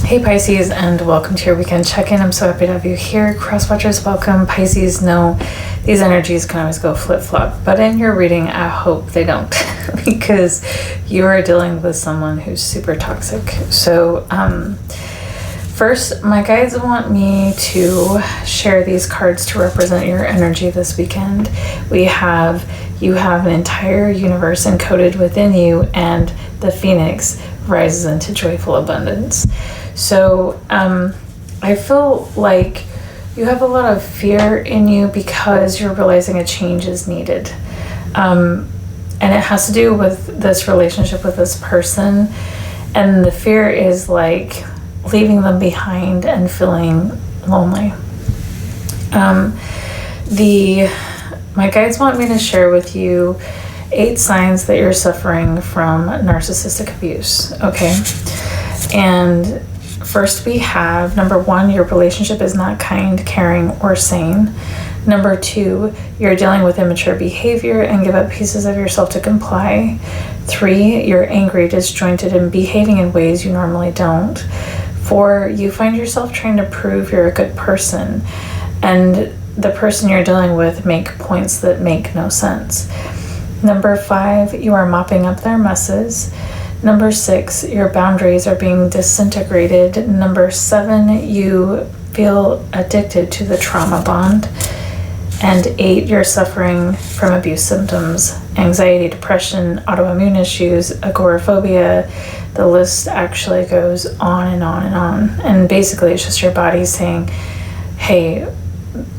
Hey Pisces, and welcome to your weekend check-in. I'm so happy to have you here. Cross-watchers, welcome. Pisces, know these energies can always go flip-flop, but in your reading, I hope they don't because you are dealing with someone who's super toxic. So, first, my guides want me to share these cards to represent your energy this weekend. You have an entire universe encoded within you, and the Phoenix rises into joyful abundance. So I feel like you have a lot of fear in you because you're realizing a change is needed. And it has to do with this relationship with this person. And the fear is like leaving them behind and feeling lonely. My guides want me to share with you 8 signs that you're suffering from narcissistic abuse, okay? And first we have, number 1, your relationship is not kind, caring, or sane. Number 2, you're dealing with immature behavior and give up pieces of yourself to comply. 3, you're angry, disjointed, and behaving in ways you normally don't. 4, you find yourself trying to prove you're a good person, and the person you're dealing with make points that make no sense. Number 5, you are mopping up their messes. Number 6, your boundaries are being disintegrated. Number 7, you feel addicted to the trauma bond. And 8, you're suffering from abuse symptoms, anxiety, depression, autoimmune issues, agoraphobia. The list actually goes on and on and on. And basically it's just your body saying, hey,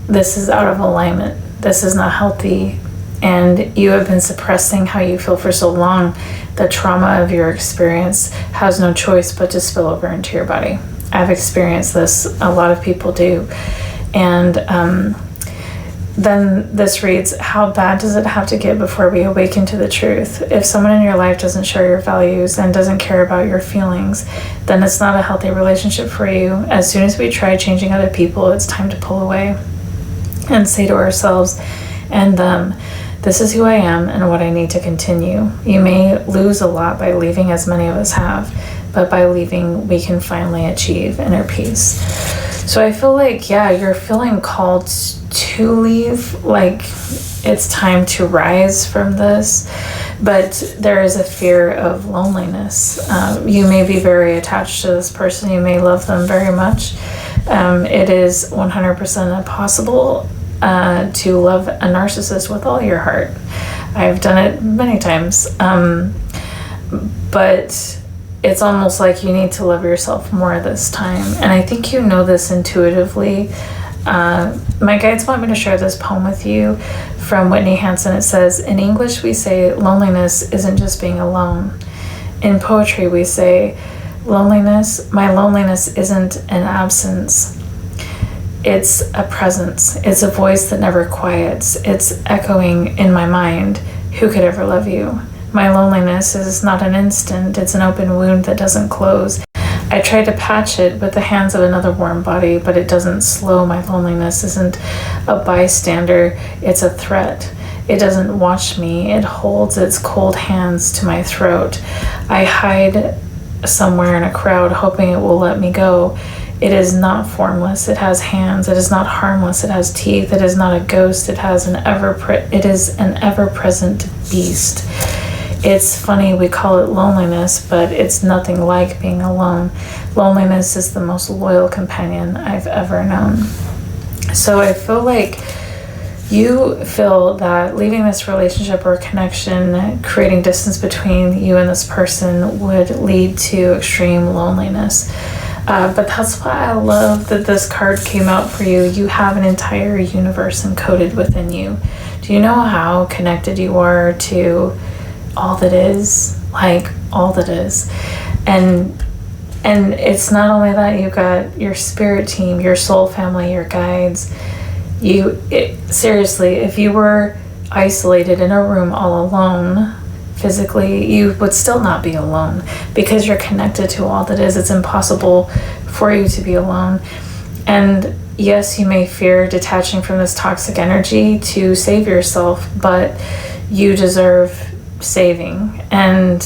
this is out of alignment. This is not healthy. And you have been suppressing how you feel for so long. The trauma of your experience has no choice but to spill over into your body. I've experienced this. A lot of people do. And then this reads, how bad does it have to get before we awaken to the truth? If someone in your life doesn't share your values and doesn't care about your feelings, then it's not a healthy relationship for you. As soon as we try changing other people, it's time to pull away and say to ourselves and them, this is who I am and what I need to continue. You may lose a lot by leaving, as many of us have, but by leaving, we can finally achieve inner peace. So I feel like, yeah, you're feeling called to leave, like it's time to rise from this, but there is a fear of loneliness. You may be very attached to this person. You may love them very much. It is 100% possible to love a narcissist with all your heart. I've done it many times, but it's almost like you need to love yourself more this time. And I think you know this intuitively. My guides want me to share this poem with you from Whitney Hansen. It says, in English we say loneliness isn't just being alone. In poetry we say my loneliness isn't an absence. It's a presence. It's a voice that never quiets. It's echoing in my mind. Who could ever love you? My loneliness is not an instant. It's an open wound that doesn't close. I try to patch it with the hands of another warm body, but it doesn't slow. My loneliness isn't a bystander. It's a threat. It doesn't watch me. It holds its cold hands to my throat. I hide somewhere in a crowd, hoping it will let me go. It is not formless. It has hands. It is not harmless. It has teeth. It is not a ghost. It is an ever-present beast. It's funny we call it loneliness, but it's nothing like being alone. Loneliness is the most loyal companion I've ever known. So I feel like you feel that leaving this relationship or connection, creating distance between you and this person would lead to extreme loneliness. But that's why I love that this card came out for you. You have an entire universe encoded within you. Do you know how connected you are to all that is? Like, all that is. And it's not only that, you've got your spirit team, your soul family, your guides. Seriously, if you were isolated in a room all alone, physically, you would still not be alone because you're connected to all that is. It's impossible for you to be alone. And yes, you may fear detaching from this toxic energy to save yourself, but you deserve saving. And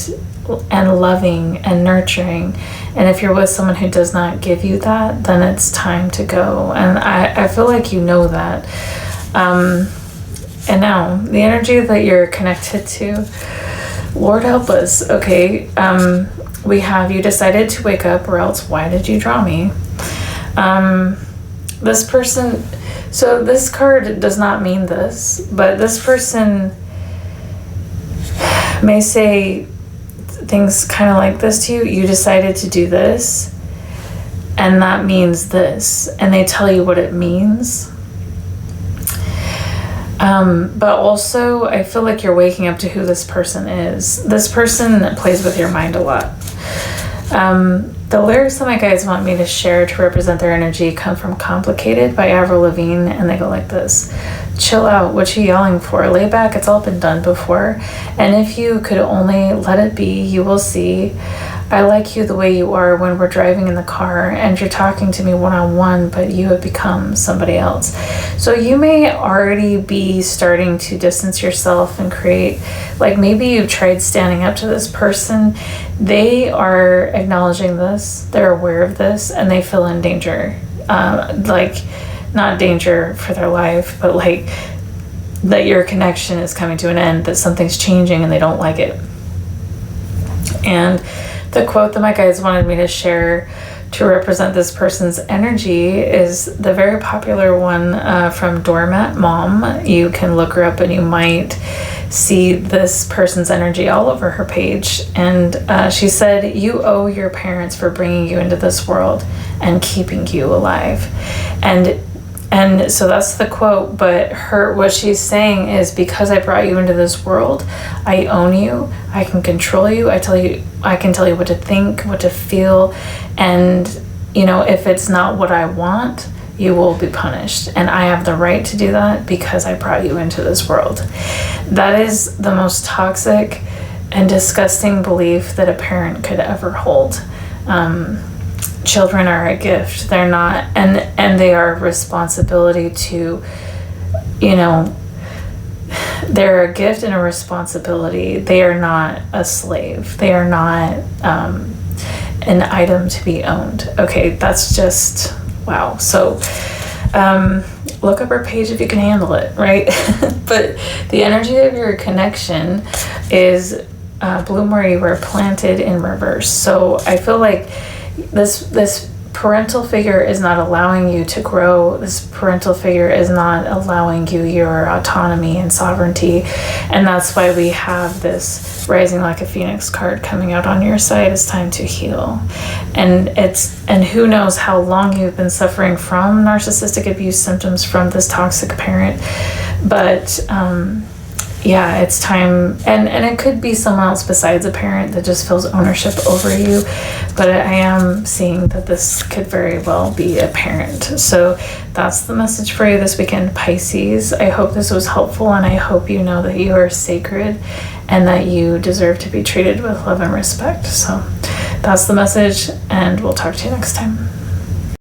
and loving and nurturing. And if you're with someone who does not give you that, then it's time to go. And I feel like you know that. And now, the energy that you're connected to, Lord help us, okay? We have, you decided to wake up, or else why did you draw me? This person, so this card does not mean this, but this person may say things kind of like this to you. You decided to do this, and that means this, and they tell you what it means. But also, I feel like you're waking up to who this person is. This person plays with your mind a lot. The lyrics that my guides want me to share to represent their energy come from Complicated by Avril Lavigne, and they go like this. Chill out, what you yelling for? Lay back, it's all been done before. And if you could only let it be, you will see. I like you the way you are when we're driving in the car and you're talking to me one-on-one, but you have become somebody else. So you may already be starting to distance yourself and create, like maybe you've tried standing up to this person. They are acknowledging this, they're aware of this, and they feel in danger. Like, not danger for their life, but like that your connection is coming to an end, that something's changing and they don't like it. And the quote that my guides wanted me to share to represent this person's energy is the very popular one from Doormat Mom. You can look her up and you might see this person's energy all over her page. And she said, you owe your parents for bringing you into this world and keeping you alive. And so that's the quote, but what she's saying is, because I brought you into this world, I own you, I can control you, I can tell you what to think, what to feel, and if it's not what I want, you will be punished. And I have the right to do that because I brought you into this world. That is the most toxic and disgusting belief that a parent could ever hold. Children are a gift. They're not, and they are a responsibility to, they're a gift and a responsibility. They are not a slave. They are not an item to be owned. Okay, that's just, wow. So look up her page if you can handle it, right? But the energy of your connection is bloom where you were planted in reverse. So I feel like this parental figure is not allowing you to grow. This parental figure is not allowing you your autonomy and sovereignty. And that's why we have this Rising Like a Phoenix card coming out on your side. It's time to heal. And who knows how long you've been suffering from narcissistic abuse symptoms from this toxic parent. But yeah, it's time, and it could be someone else besides a parent that just feels ownership over you, but I am seeing that this could very well be a parent. So that's the message for you this weekend, Pisces. I hope this was helpful, and I hope you know that you are sacred and that you deserve to be treated with love and respect. So that's the message, and we'll talk to you next time.